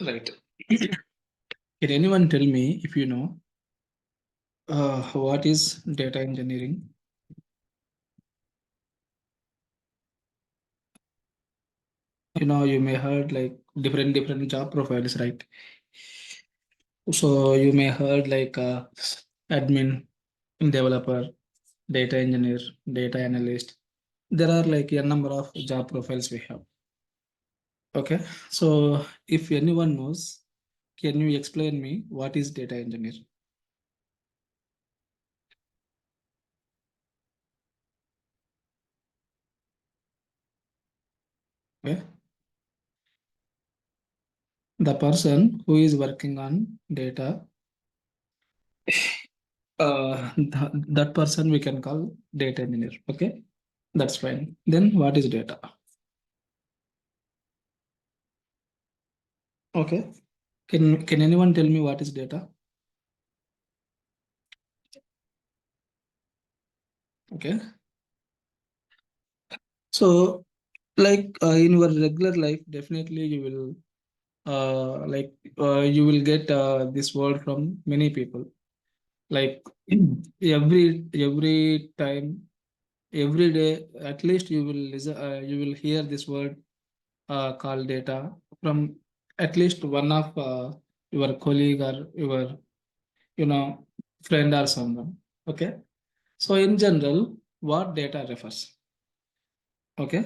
Right. Can anyone tell me if you know what is data engineering? You may heard like different job profiles, right? So you may heard like admin, developer, data engineer, data analyst. There are like a number of job profiles we have. Okay. So if anyone knows, can you explain me what is data engineer? Okay. The person who is working on data, that person we can call data engineer. Okay. That's fine. Then what is data? Okay. Can anyone tell me what is data? Okay. So like in your regular life, definitely you will you will get this word from many people. Like every time, every day, at least you will listen, you will hear this word called data from at least one of your colleague or your you know friend or someone. Okay. So in general, what data refers? Okay.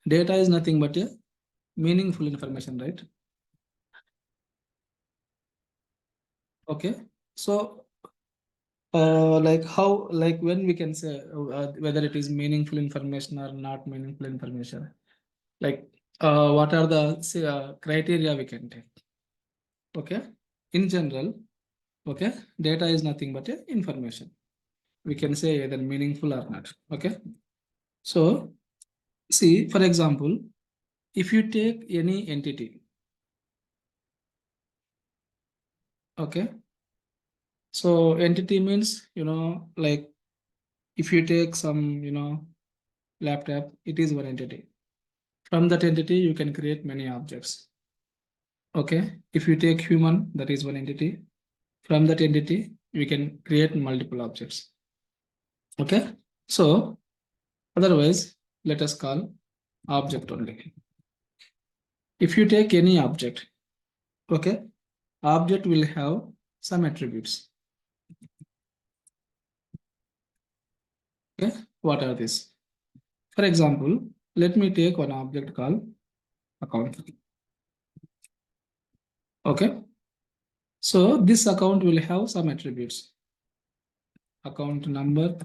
Data is nothing but a meaningful information, right? Okay. So like how, like when we can say whether it is meaningful information or not meaningful information, like what are the say, criteria we can take? Okay. In general, okay, data is nothing but a information. We can say either meaningful or not. Okay. So see, for example, if you take any entity, okay, so entity means, like if you take some, laptop, it is one entity. From that entity, you can create many objects. Okay. If you take human, that is one entity. From that entity, we can create multiple objects. Okay. So otherwise, let us call object only. If you take any object, okay, object will have some attributes. Okay. What are these? For example, let me take one object called account. Okay. So this account will have some attributes. Account number.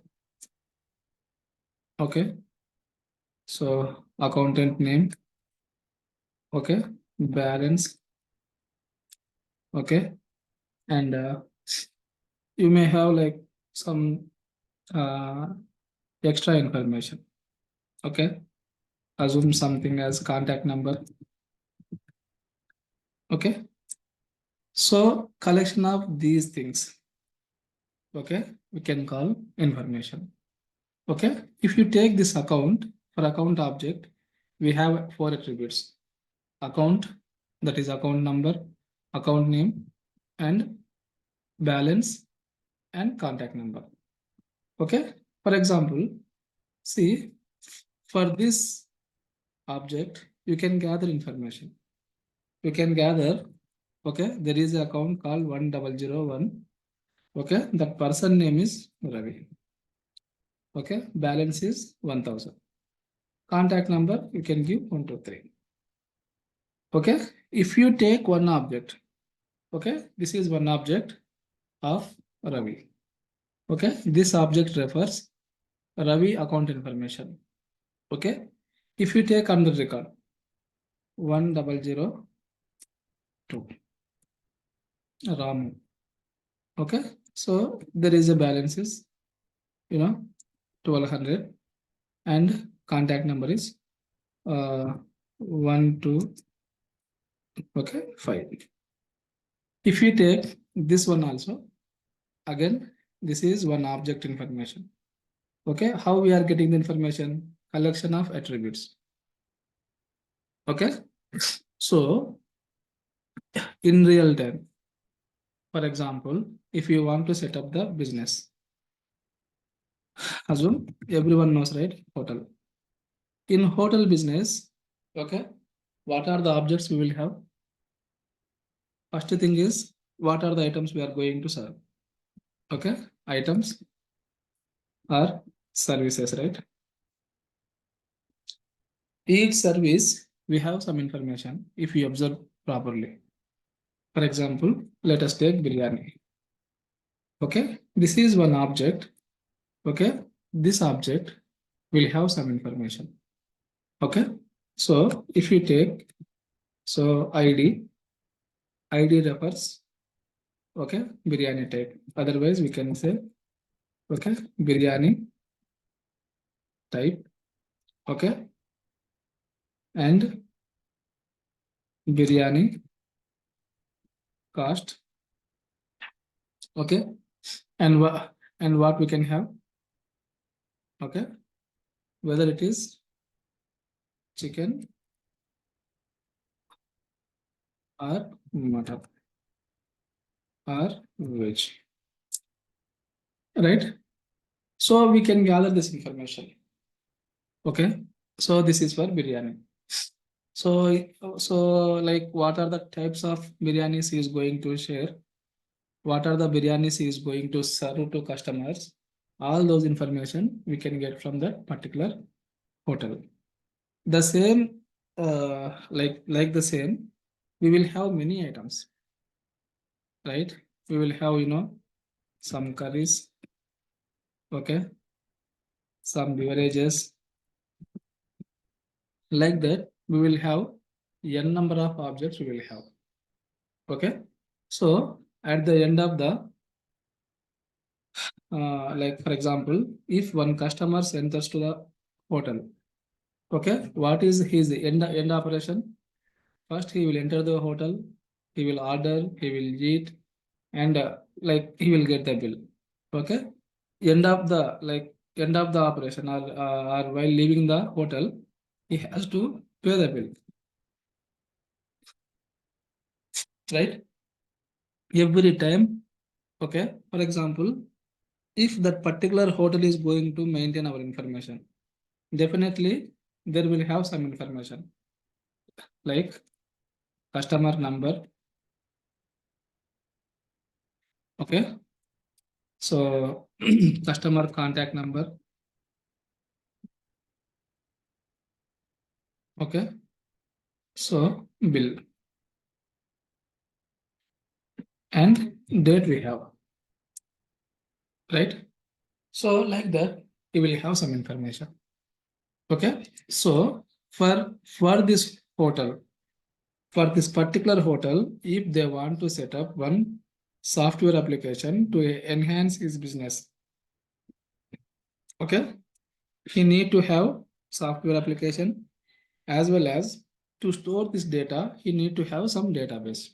Okay. So accountant name. Okay. Balance. Okay. And you may have like some uh, extra information. Okay. Assume something as contact number. Okay. So collection of these things. Okay. We can call information. Okay. If you take this account, for account object, we have four attributes: account, that is account number, account name, and balance, and contact number. Okay. For example, see, for this object, you can gather information. You can gather, okay, there is an account called 1001. Okay, that person name is Ravi. Okay, balance is 1000. Contact number, you can give 123. Okay, if you take one object, okay, this is one object of Ravi. Okay, this object refers Ravi account information. Okay, if you take under record 1002 Ramu. Okay, so there is a balance is 1200, and contact number is 12, okay, 5. If you take this one also, again, this is one object information. Okay, how we are getting the information? Collection of attributes. Okay, so in real time. For example, if you want to set up the business, assume everyone knows, right? Hotel. In hotel business, okay, what are the objects we will have? First thing is, what are the items we are going to serve? Okay, items are services, right? Each service, we have some information if we observe properly. For example, let us take biryani. Okay, this is one object. Okay, this object will have some information. Okay, so if you take, so ID refers, okay, biryani type. Otherwise, we can say, okay, biryani type, okay, and biryani cost, okay, and what we can have, okay, whether it is chicken or mutton or veg, right? So we can gather this information. Okay. So this is for biryani. So like what are the types of biryanis he is going to share? What are the biryanis he is going to serve to customers? All those information we can get from that particular hotel. The same, like the same, we will have many items, right? We will have, some curries, okay, some beverages. Like that, we will have n number of objects we will have. Okay. So at the end of the, like for example, if one customer enters to the hotel, okay, what is his end operation? First, he will enter the hotel, he will order, he will eat, and like he will get the bill. Okay. End of the operation, or while leaving the hotel, he has to pay the bill, right? Every time. Okay. For example, if that particular hotel is going to maintain our information, definitely there will have some information like customer number. Okay. So customer contact number. Okay. So bill and date we have, right? So like that, you will have some information. Okay. So for this hotel, for this particular hotel, if they want to set up one software application to enhance his business, okay, he need to have software application, as well as to store this data, he need to have some database.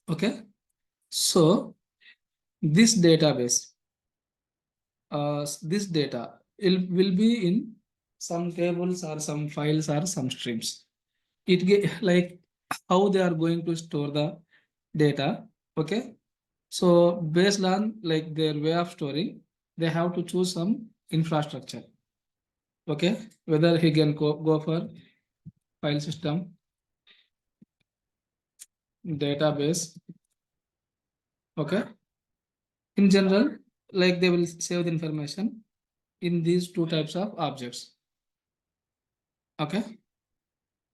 Okay, so this database, this data will be in some tables or some files or some streams. It get like how they are going to store the data. Okay, so based on like their way of storing, they have to choose some infrastructure. Okay, whether he can go for file system, database. Okay, in general, like they will save the information in these two types of objects. Okay,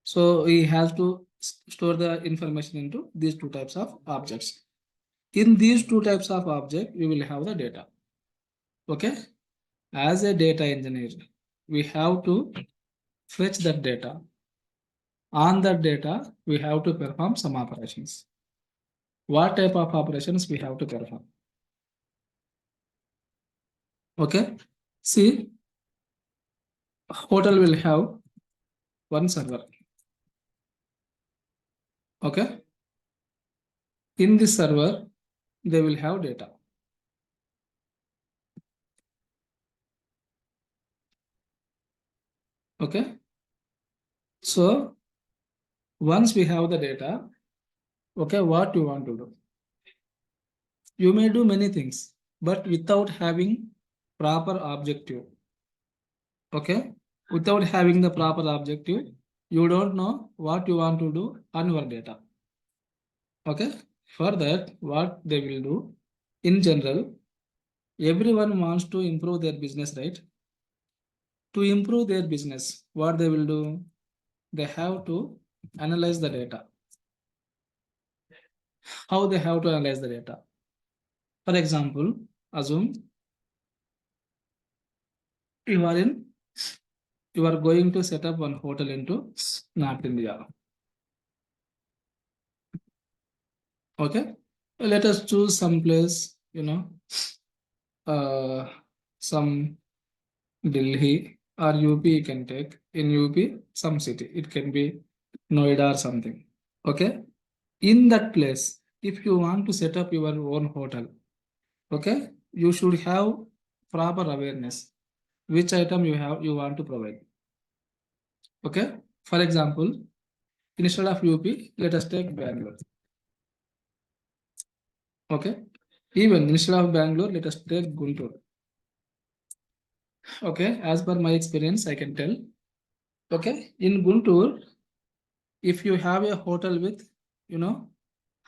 so he has to store the information into these two types of objects. In these two types of object, we will have the data. Okay, as a data engineer, we have to fetch that data. On that data, we have to perform some operations. What type of operations we have to perform? Okay, see, hotel will have one server. Okay, in this server, they will have data. Okay, so once we have the data, Okay, what you want to do. You may do many things, but without having proper objective. Okay, without having the proper objective, you don't know what you want to do on your data. Okay, for that, what they will do in general, everyone wants to improve their business, right? To improve their business, what they will do, they have to analyze the data. How they have to analyze the data? For example, assume you are in you are going to set up one hotel into North India. Okay, let us choose some place, some Delhi or UP. You can take in UP some city. It can be Noida or something. Okay, in that place, if you want to set up your own hotel, okay, you should have proper awareness which item you want to provide. Okay, for example, instead of UP, let us take Bangalore. Okay, even instead of Bangalore, let us take Guntur. Okay, as per my experience, I can tell. Okay, in Guntur, if you have a hotel with, you know,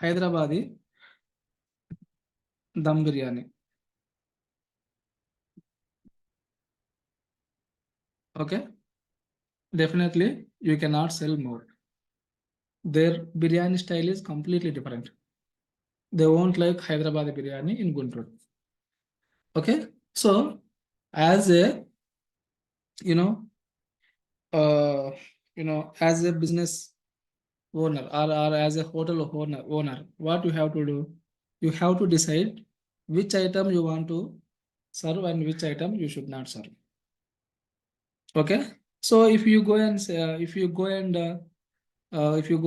Hyderabadi dum biryani. Okay, definitely you cannot sell more. Their biryani style is completely different. They won't like Hyderabad biryani in Guntur. Okay, so as a you know, uh, as a business owner or as a hotel owner, what you have to do, you have to decide which item you want to serve and which item you should not serve. Okay, so if you go and if you go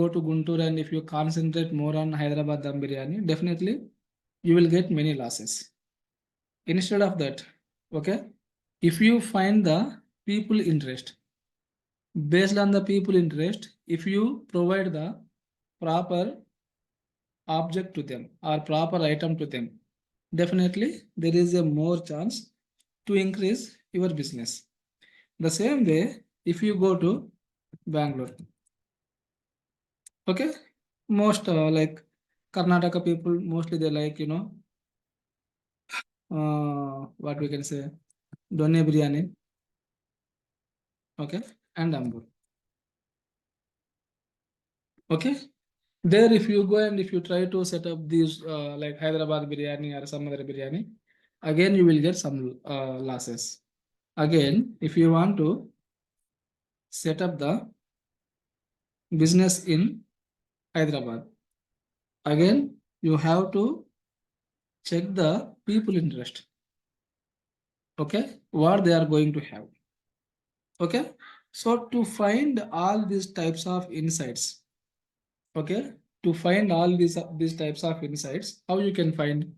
to Guntur and if you concentrate more on Hyderabad dum biryani, definitely you will get many losses. Instead of that, okay, if you find the people interest, based on the people interest, if you provide the proper object to them or proper item to them, definitely there is a more chance to increase your business. The same way, if you go to Bangalore, okay, most like Karnataka people, mostly they like, what we can say, Donne biryani, okay, and Ambur. Okay, there if you go and if you try to set up these like Hyderabad biryani or some other biryani, again you will get some losses. Again, if you want to set up the business in Hyderabad, again you have to check the people interest. Okay, what they are going to have. Okay, so to find all these types of insights, okay, to find all these types of insights, how you can find?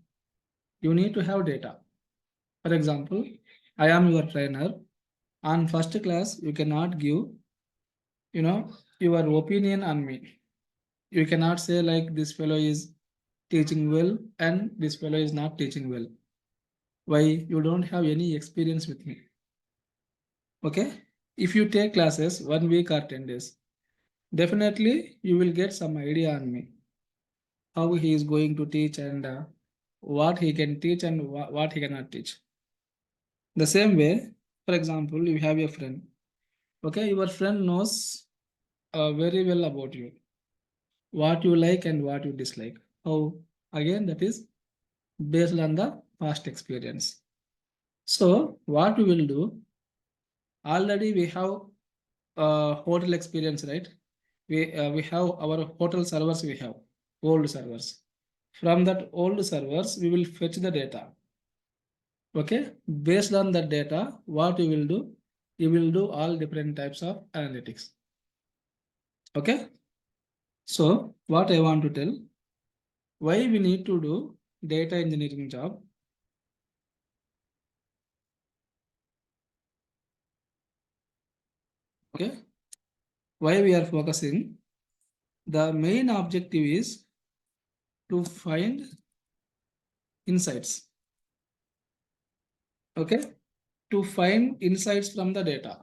You need to have data. For example, I am your trainer. On first class, you cannot give, your opinion on me. You cannot say like this fellow is teaching well and this fellow is not teaching well. Why? You don't have any experience with me. Okay? If you take classes 1 week or 10 days, definitely you will get some idea on me. How he is going to teach and what he can teach and what he cannot teach. The same way, for example, you have a friend. Okay, your friend knows very well about you, what you like and what you dislike. How? Again, that is based on the past experience. So, what we will do, already we have hotel experience, right? We have our hotel servers, we have old servers. From that old servers, we will fetch the data. Okay, based on that data, what you will do? You will do all different types of analytics. Okay, so what I want to tell, why we need to do data engineering job. Okay, why we are focusing? The main objective is to find insights. Okay, to find insights from the data.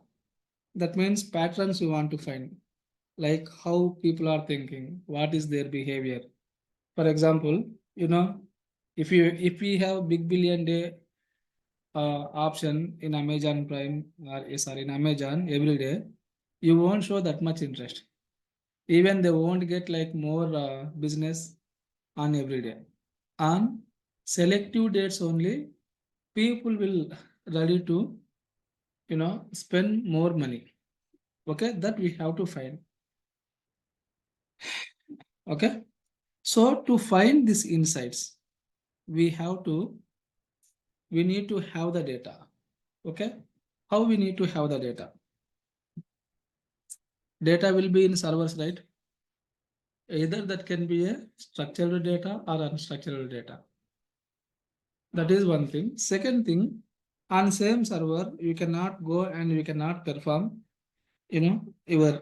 That means patterns you want to find, like how people are thinking, what is their behavior. For example, you know, if we have big billion day option in Amazon Prime or sorry in Amazon every day, you won't show that much interest. Even they won't get like more business on every day. On selective dates only, people will ready to spend more money. Okay, that we have to find. Okay, so to find these insights, we have to we need to have the data. Okay, how we need to have the data? Data will be in servers, right? Either that can be a structured data or unstructured data. That is one thing. Second thing, on same server, you cannot go and you cannot perform, your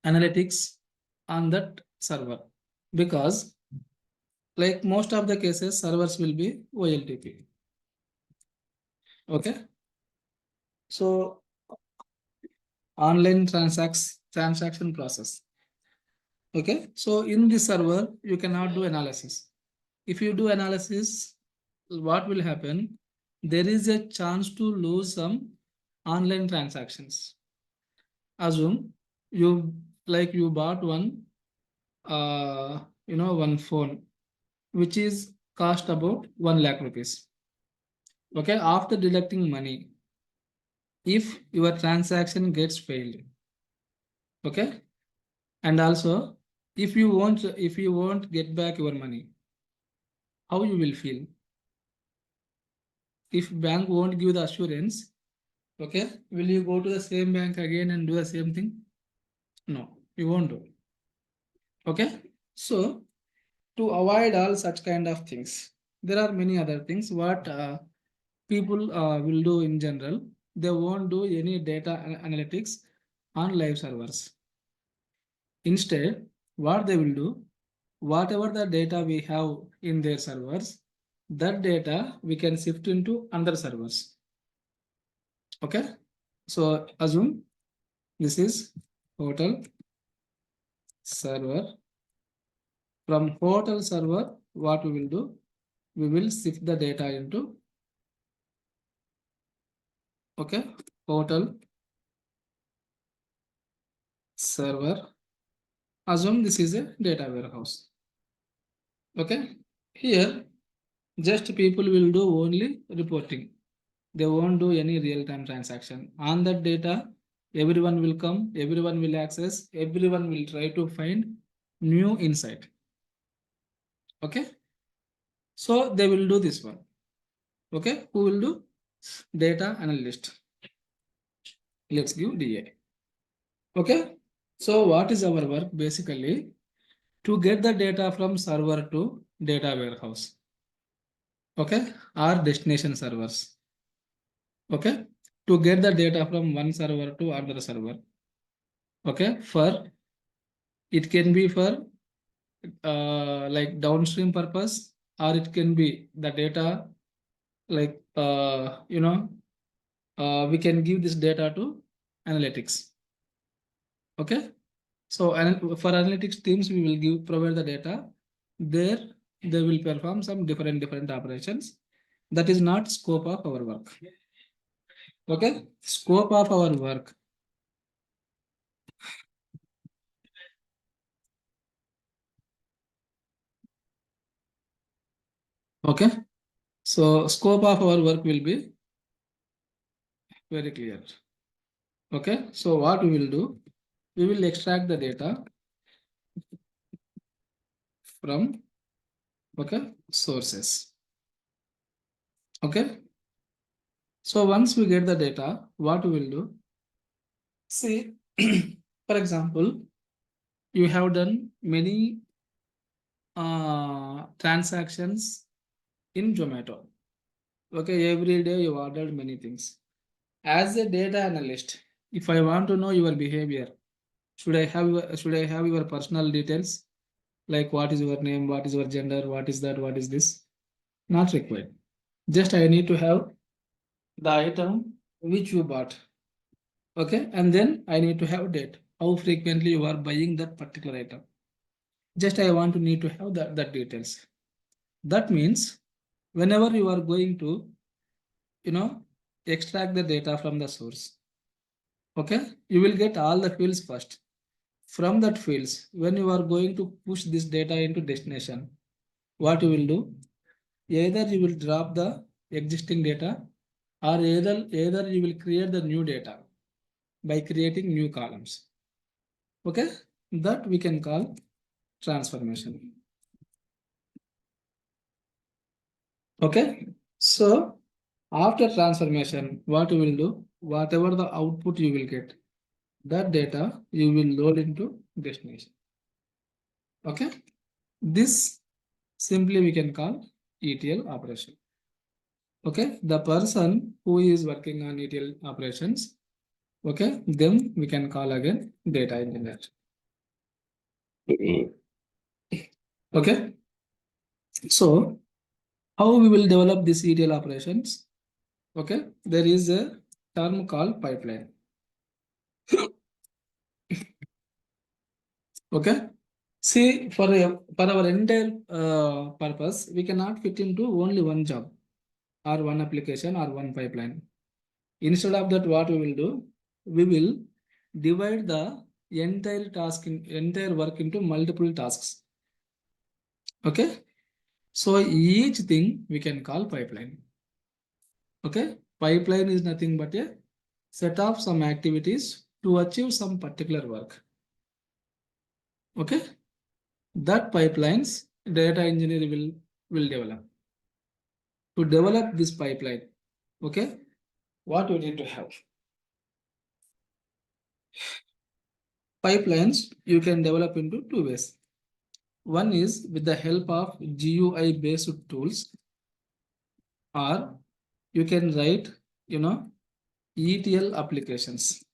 analytics on that server because like most of the cases servers will be OLTP. Okay, so online transaction process. Okay, so in this server you cannot do analysis. If you do analysis, what will happen? There is a chance to lose some online transactions. Assume you you bought one phone which is cost about 1 lakh rupees. Okay, after deducting money, if your transaction gets failed, okay, and also if you won't get back your money, how you will feel? If bank won't give the assurance, okay, will you go to the same bank again and do the same thing? No, you won't do. Okay, so to avoid all such kind of things, there are many other things what people will do in general. They won't do any data analytics on live servers. Instead, what they will do, whatever the data we have in their servers, that data we can shift into other servers. Okay, so assume this is hotel server. From hotel server, what we will do, we will shift the data into, okay, hotel server. Assume this is a data warehouse. Okay, here just people will do only reporting. They won't do any real-time transaction. On that data, everyone will come, everyone will access, everyone will try to find new insight. Okay, so they will do this one. Okay, who will do? Data analyst. Let's give DA. Okay, so what is our work? Basically, to get the data from server to data warehouse. Okay, or destination servers. Okay, to get the data from one server to another server. Okay, for it can be for like downstream purpose, or it can be the data like we can give this data to analytics. Okay, so for analytics teams we will provide the data. There they will perform some different operations. That is not scope of our work. Okay, scope of our work. Okay, so scope of our work will be very clear. Okay, so what we will do, we will extract the data from, okay, sources. Okay, so once we get the data, what we will do, see, for example, you have done many transactions in Zomato. Okay, every day you ordered many things. As a data analyst, if I want to know your behavior, should I have your personal details? like what is your name, what is your gender, what is that, what is this. Not required. Just I need to have the item which you bought. Okay, and then I need to have date. How frequently you are buying that particular item. Just I want to need to have that details. That means whenever you are going to, you know, extract the data from the source, okay, you will get all the fields first. From that fields, when you are going to push this data into destination, what you will do? Either you will drop the existing data, or either you will create the new data by creating new columns. Okay, that we can call transformation. Okay, so after transformation, what you will do? Whatever the output you will get, that data you will load into destination. Okay, this simply we can call ETL operation. Okay, the person who is working on ETL operations, okay, then we can call again data engineer. Okay, so how we will develop this ETL operations? Okay, there is a term called pipeline. Okay, see for our entire purpose, we cannot fit into only one job or one application or one pipeline. Instead of that, what we will do? We will divide the entire work into multiple tasks. Okay, so each thing we can call pipeline. Okay, pipeline is nothing but a set of some activities to achieve some particular work. Okay, that pipelines data engineer will develop. To develop this pipeline, okay, what we need to have? Pipelines you can develop into two ways. One is with the help of GUI based tools, or you can write, ETL applications.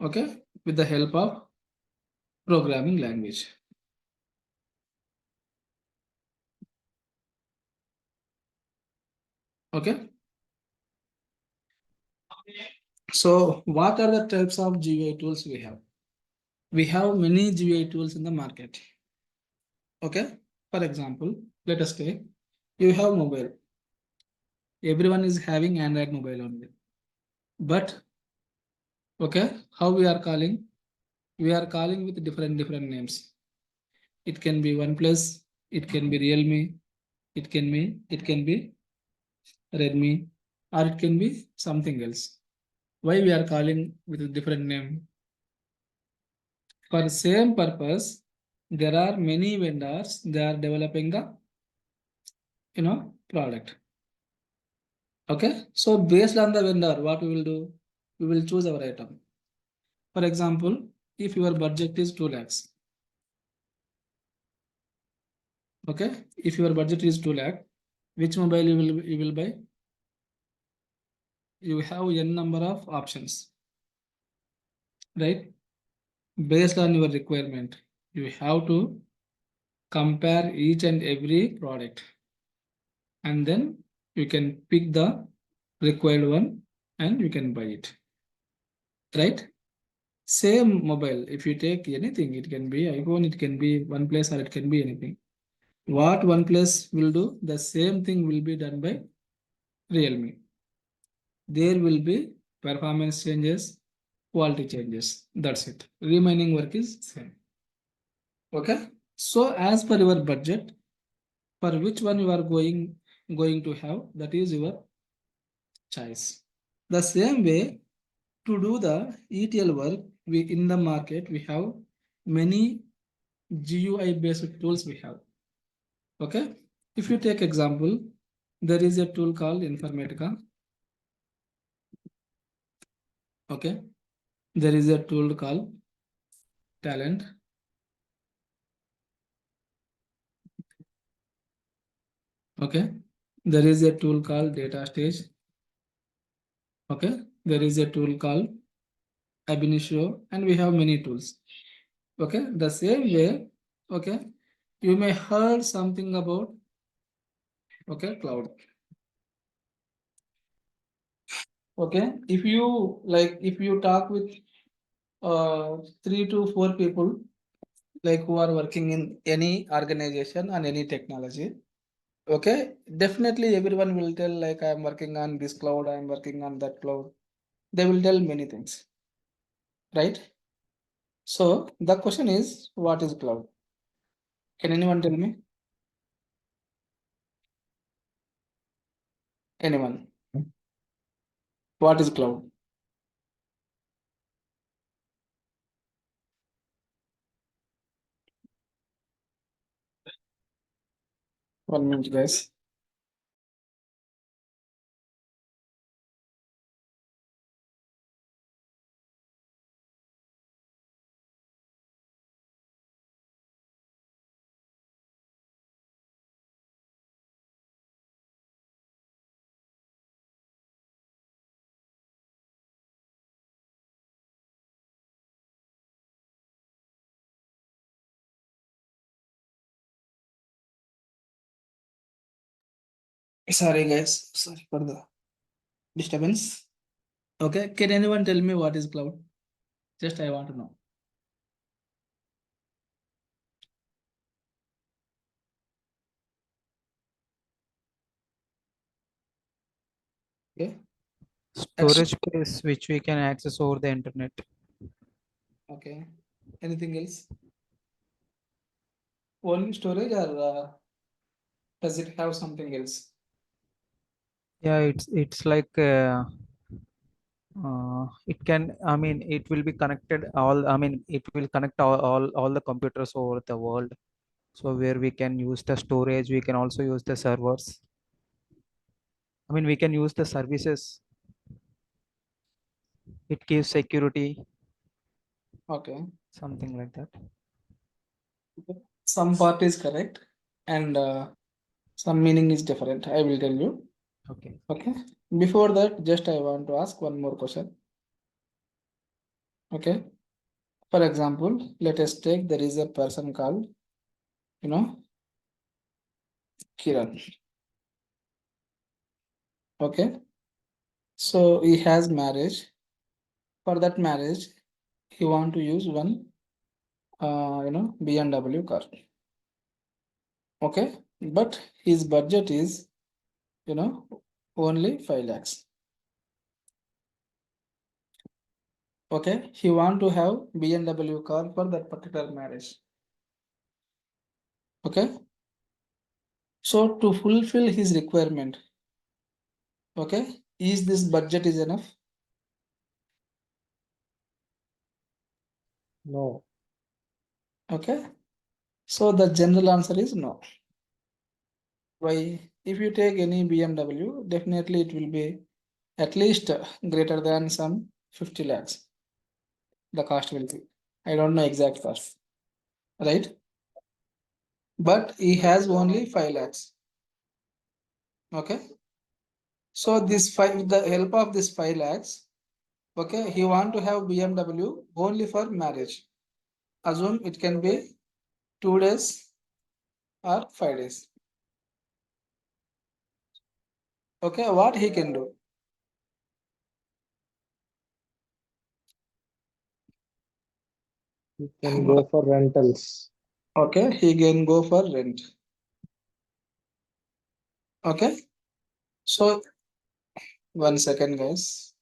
Okay, with the help of programming language. Okay, so what are the types of GUI tools we have? We have many GUI tools in the market. Okay, for example, let us take you have mobile. Everyone is having Android mobile only. But okay, how we are calling? We are calling with different names. It can be OnePlus, it can be Realme, it can be Redmi, or it can be something else. Why we are calling with a different name? For same purpose, there are many vendors. They are developing the product. Okay, so based on the vendor, what we will do? We will choose our item. For example, if your budget is 2 lakhs, okay, if your budget is 2 lakh, which mobile you will buy? You have n number of options, right? Based on your requirement, you have to compare each and every product, and then you can pick the required one and you can buy it, right? Same mobile, if you take anything, it can be iPhone, it can be OnePlus, or it can be anything. What OnePlus will do, the same thing will be done by Realme. There will be performance changes, quality changes. That's it. Remaining work is same. Okay. So as per your budget, for which one you are going to have, that is your choice. The same way, to do the ETL work, we in the market we have many GUI based tools we have. Okay. If you take example, there is a tool called Informatica. Okay. There is a tool called Talent. Okay. There is a tool called Data Stage. Okay. There is a tool called Ab initio, and we have many tools. Okay. The same way, Okay, you may heard something about, okay, cloud. Okay, if you like, if you talk with 3 to 4 people, like who are working in any organization and any technology, okay, definitely everyone will tell like I am working on this cloud, I am working on that cloud. They will tell many things, right? So the question is, what is cloud? Can anyone tell me? Anyone? What is cloud? 1 minute, guys. Sorry, guys. Sorry for the disturbance. Okay, can anyone tell me what is cloud? Just I want to know. Okay. Storage space which we can access over the internet. Okay. Anything else? Only storage, or does it have something else? Yeah, it's like it can. I mean, it will be connected. It will connect all the computers over the world. So where we can use the storage, we can also use the servers. I mean, we can use the services. It gives security, Okay. something like that. Some part is correct, and some meaning is different. I will tell you. Okay. Okay. Before that, just I want to ask one more question. Okay. For example, let us take there is a person called, you know, Kiran. Okay. So he has marriage. For that marriage, he want to use one, BMW car. Okay. But his budget is, you know, only 5 lakhs. Okay. He want to have BMW car for that particular marriage. Okay. So to fulfill his requirement, okay, is this budget is enough? No. Okay. So the general answer is no. Why? If you take any BMW, definitely it will be at least greater than some 50 lakhs. The cost will be. I don't know exact cost, right? But he has only 5 lakhs. Okay. So this five, with the help of this 5 lakhs, okay, he want to have BMW only for marriage. Assume it can be 2 days or 5 days. Okay, what he can do? You can go for rentals. Okay, he can go for rent. Okay, so 1 second, guys.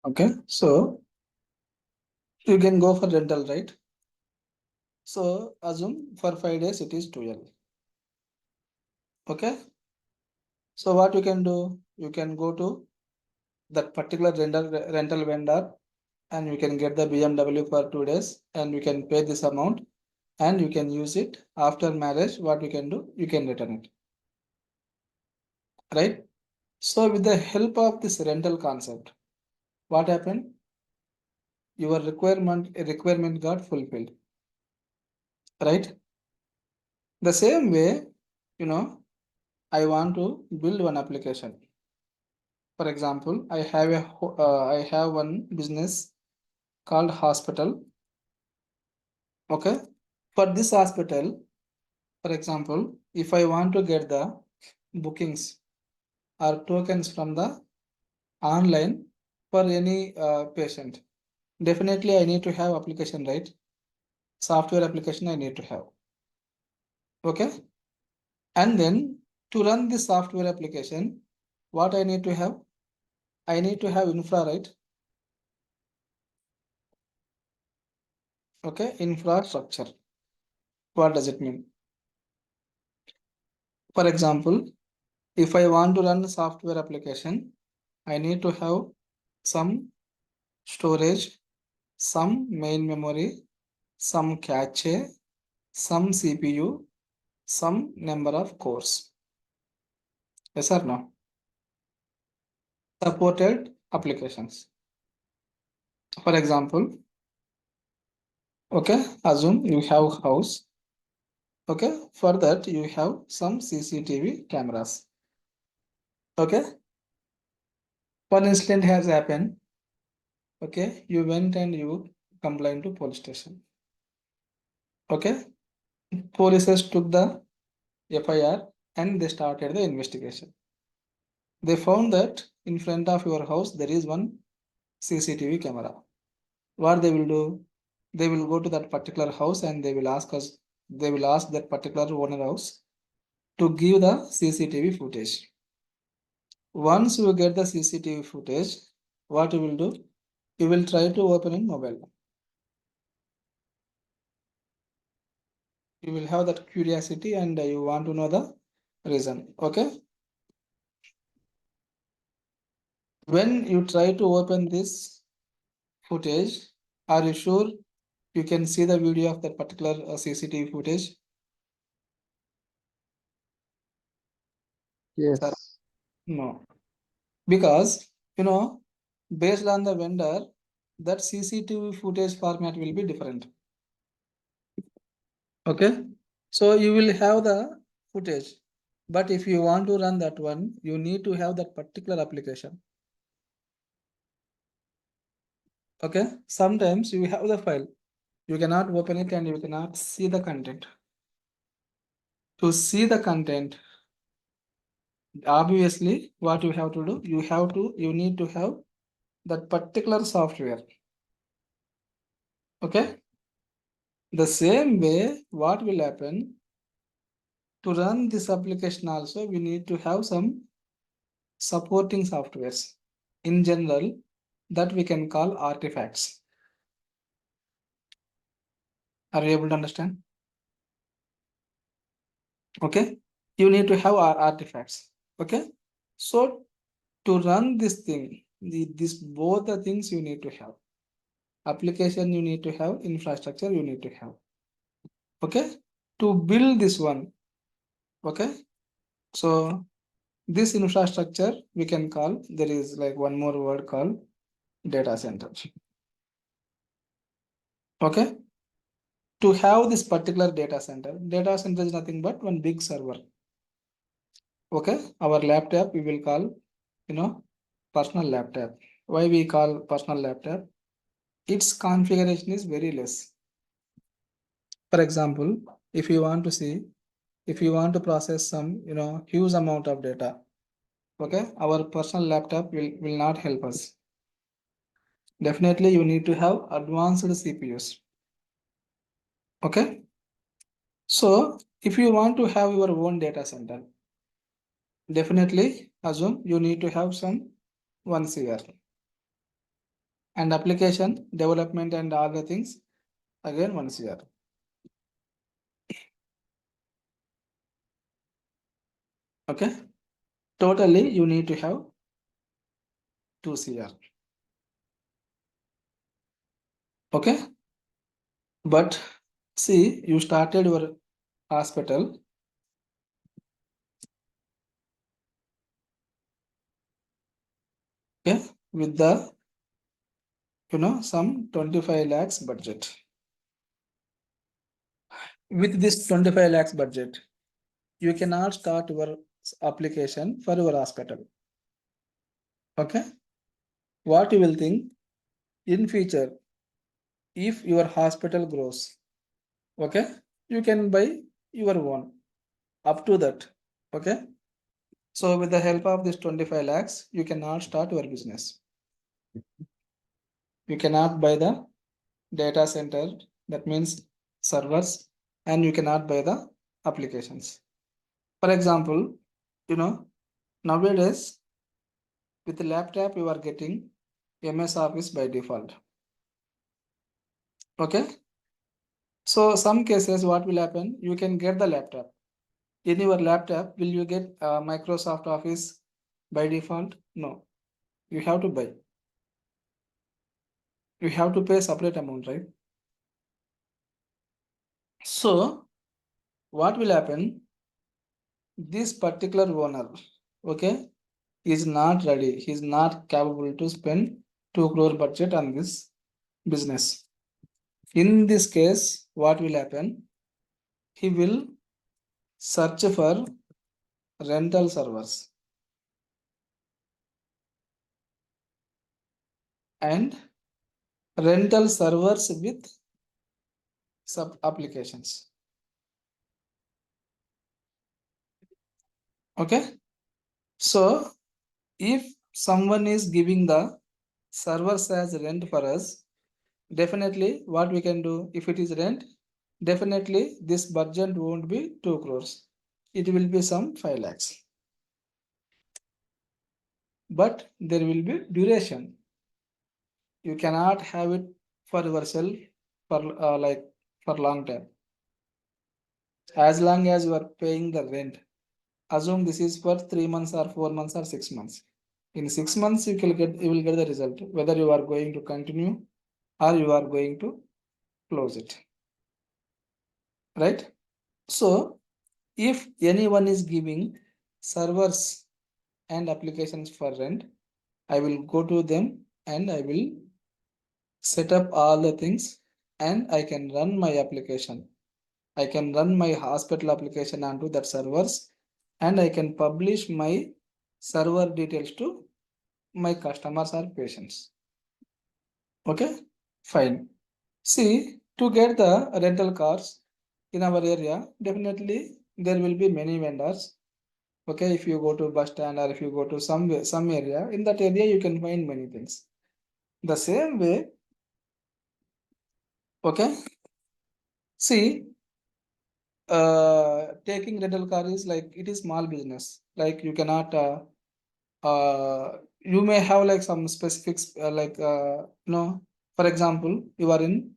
Okay, so you can go for rental, right? So assume for 5 days it is 12. Okay, so what you can do? You can go to that particular rental vendor and you can get the BMW for 2 days and you can pay this amount and you can use it after marriage. What you can do? You can return it, right? So with the help of this rental concept, what happened? Your requirement got fulfilled, right? The same way, I want to build one application. For example, I have one business called hospital. Okay, for this hospital, for example, if I want to get the bookings or tokens from the online for any patient, definitely I need to have application, right? Software application I need to have. Okay, and then to run the software application, what I need to have? I need to have infra, right? Okay, infrastructure. What does it mean? For example, if I want to run a software application, I need to have some storage, some main memory, some cache, some CPU, some number of cores. Yes or no? Supported applications. For example, okay, assume you have house. Okay, for that you have some CCTV cameras. Okay, one incident has happened. Okay, you went and you complained to police station. Okay, police took the FIR and they started the investigation. They found that in front of your house there is one CCTV camera. What they will do? They will go to that particular house and they will ask that particular owner house to give the CCTV footage. Once you get the CCTV footage, what you will do? You will try to open in mobile. You will have that curiosity and you want to know the reason. Okay. When you try to open this footage, are you sure you can see the video of that particular CCTV footage? Sir, Yes. no, because based on the vendor, that CCTV footage format will be different. Okay, so you will have the footage, but if you want to run that one, you need to have that particular application. Okay, sometimes you have the file, you cannot open it and you cannot see the content. To see the content, obviously what you have to do, you need to have that particular software. Okay, the same way what will happen, to run this application also we need to have some supporting softwares in general that we can call artifacts. Are you able to understand? Okay, you need to have our artifacts. Okay, so to run this thing, this both the things you need to have. Application you need to have, infrastructure you need to have. Okay, to build this one. Okay, so this infrastructure we can call, there is like one more word called data center. Okay, to have this particular data center is nothing but one big server. Okay, our laptop we will call personal laptop. Why we call personal laptop? Its configuration is very less. For example, if you want to process some huge amount of data, okay, our personal laptop will not help us. Definitely you need to have advanced CPUs. Okay, so if you want to have your own data center, definitely assume you need to have some 1 CR. and application development and all the things again 1 CR. Okay, totally you need to have 2 CR. Okay, but see, you started your hospital. Okay, with the some 25 lakhs budget. With this 25 lakhs budget, you cannot start your application for your hospital. Okay, what you will think in future, if your hospital grows, okay, you can buy your own up to that. Okay, so with the help of this 25 lakhs, you cannot start your business. You cannot buy the data center, that means servers, and you cannot buy the applications. For example, nowadays with the laptop you are getting MS Office by default. Okay, so some cases what will happen, you can get the laptop. In your laptop, will you get Microsoft Office by default? No, you have to buy. You have to pay separate amount, right? So what will happen, this particular owner, okay, is not ready, he is not capable to spend 2 crore budget on this business. In this case, what will happen, he will search for rental servers and rental servers with sub applications. Okay, so if someone is giving the servers as rent for us, definitely what we can do, if it is rent, definitely this budget won't be 2 crores, it will be some 5 lakhs. But there will be duration. You cannot have it for yourself for long time. As long as you are paying the rent, assume this is for 3 months or 4 months or 6 months. In 6 months, you will get the result, whether you are going to continue or you are going to close it. Right? So if anyone is giving servers and applications for rent, I will go to them and I will set up all the things and I can run my application. I can run my hospital application onto that servers and I can publish my server details to my customers or patients. Okay, fine. See, to get the rental cars in our area, definitely there will be many vendors. Okay, if you go to bus stand or if you go to some area, in that area you can find many things. The same way, okay, see, taking rental car is like, it is small business. Like you cannot, you may have like some specifics, for example, you are in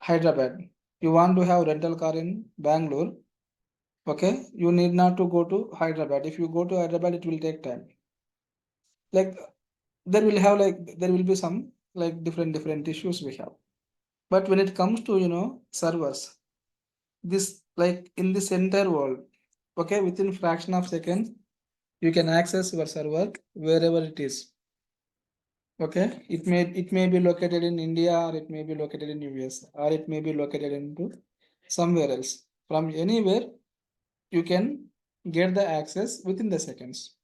Hyderabad, you want to have rental car in Bangalore. Okay, you need not to go to Hyderabad. If you go to Hyderabad, it will take time. Like there will be some like different issues we have. But when it comes to servers, this like in this entire world, okay, within fraction of seconds, you can access your server wherever it is. Okay, it may be located in India or it may be located in US or it may be located into somewhere else. From anywhere, you can get the access within the seconds,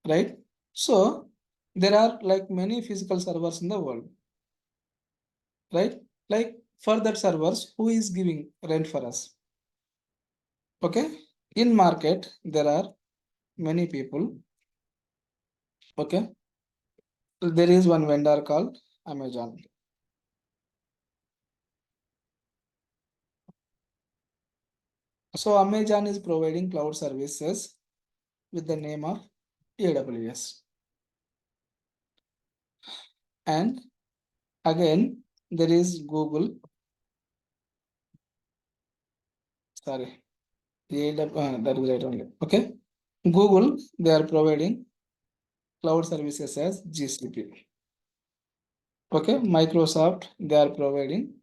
right? So there are like many physical servers in the world, right? Like for that servers, who is giving rent for us? Okay, in market there are many people. Okay, there is one vendor called Amazon. So Amazon is providing cloud services with the name of AWS. And Again, there is Google. Sorry, that is right only. Okay, Google, they are providing cloud services as GCP. Okay, Microsoft, they are providing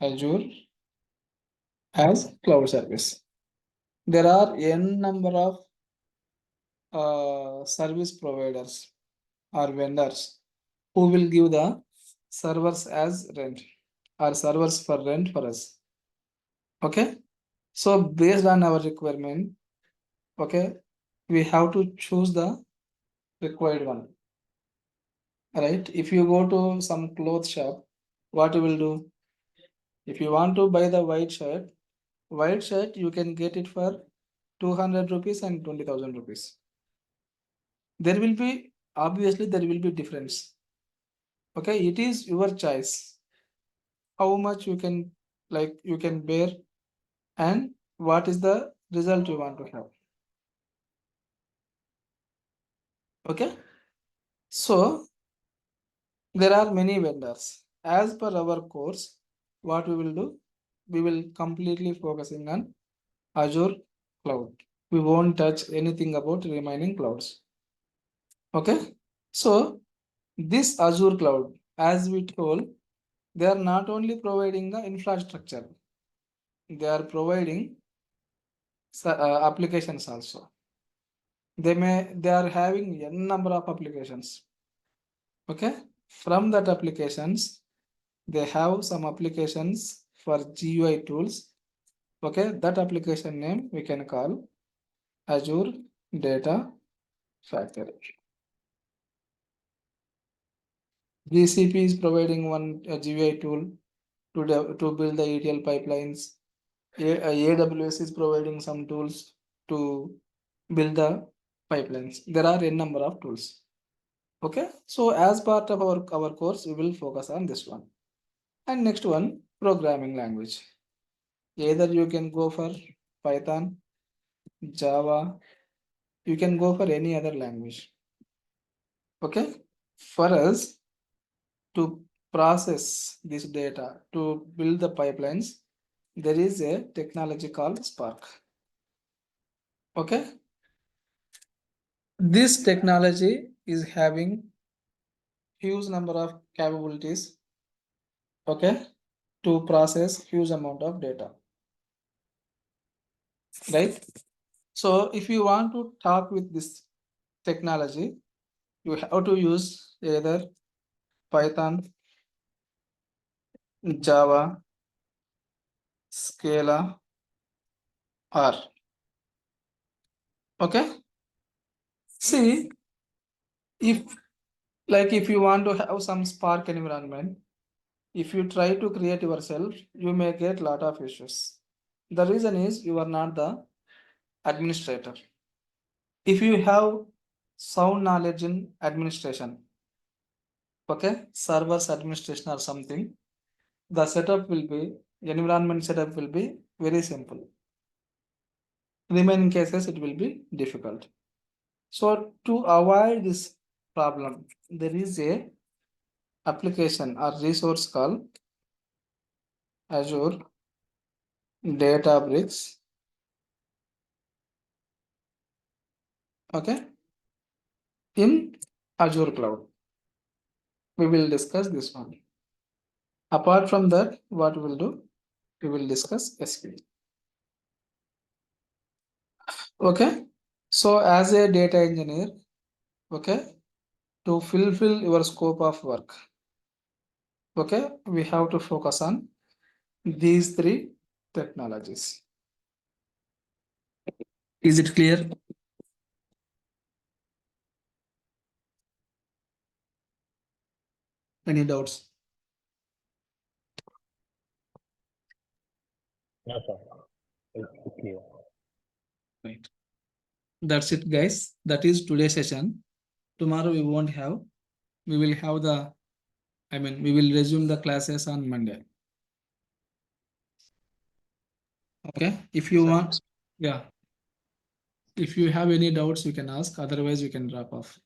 Azure as cloud service. There are n number of service providers or vendors who will give the servers as rent or servers for rent for us. Okay, so based on our requirement, okay, we have to choose the required one. Right? If you go to some clothes shop, what you will do? If you want to buy the white shirt you can get it for 200 rupees and 20,000 rupees. There will be, obviously there will be difference. Okay, it is your choice how much you can, like, you can bear and what is the result you want to have. Okay, so there are many vendors. As per our course, what we will do, we will completely focusing on Azure cloud. We won't touch anything about remaining clouds. Okay, so this Azure cloud, as we told, they are not only providing the infrastructure, they are providing applications also. They are having n number of applications. Okay, from that applications, they have some applications for GUI tools. Okay, that application name we can call Azure Data Factory. GCP is providing one GUI tool to build the ETL pipelines. AWS is providing some tools to build the pipelines. There are n number of tools. Okay, so as part of our course, we will focus on this one. And next one, programming language. Either you can go for Python, Java, you can go for any other language. Okay, for us to process this data, to build the pipelines, there is a technology called Spark. Okay, this technology is having huge number of capabilities, okay, to process huge amount of data, right? So if you want to talk with this technology, you have to use either Python, Java, Scala, R. Okay, see, if you want to have some Spark environment, if you try to create yourself, you may get a lot of issues. The reason is you are not the administrator. If you have sound knowledge in administration, okay, servers administration or something, the setup will be, environment setup will be very simple. Remaining cases, it will be difficult. So to avoid this problem, there is a application or resource called Azure Databricks. Okay, in Azure cloud, we will discuss this one. Apart from that, what we will do, we will discuss SQL. Okay, so as a data engineer, okay, to fulfill your scope of work, okay, we have to focus on these three technologies. Is it clear? Any doubts? No, sir. It's clear. Right. That's it, guys. That is today's session. Tomorrow we won't have. We will have the, we will resume the classes on Monday. Okay. If you want, yeah. If you have any doubts, you can ask. Otherwise, you can drop off.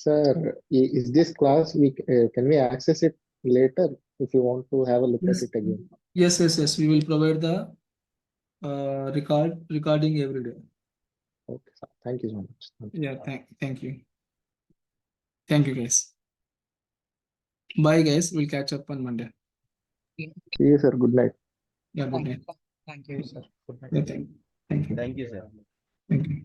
Sir, is this class can we access it later if you want to have a look Yes. at it again? Yes. We will provide the recording every day. Okay, sir. Thank you so much. Thank you. Yeah, thank you. Thank you, guys. Bye, guys. We'll catch up on Monday. See you, sir. Good night. Yeah, good night. Thank you, sir. Good night. Yeah, thank you. Thank you, sir. Thank you.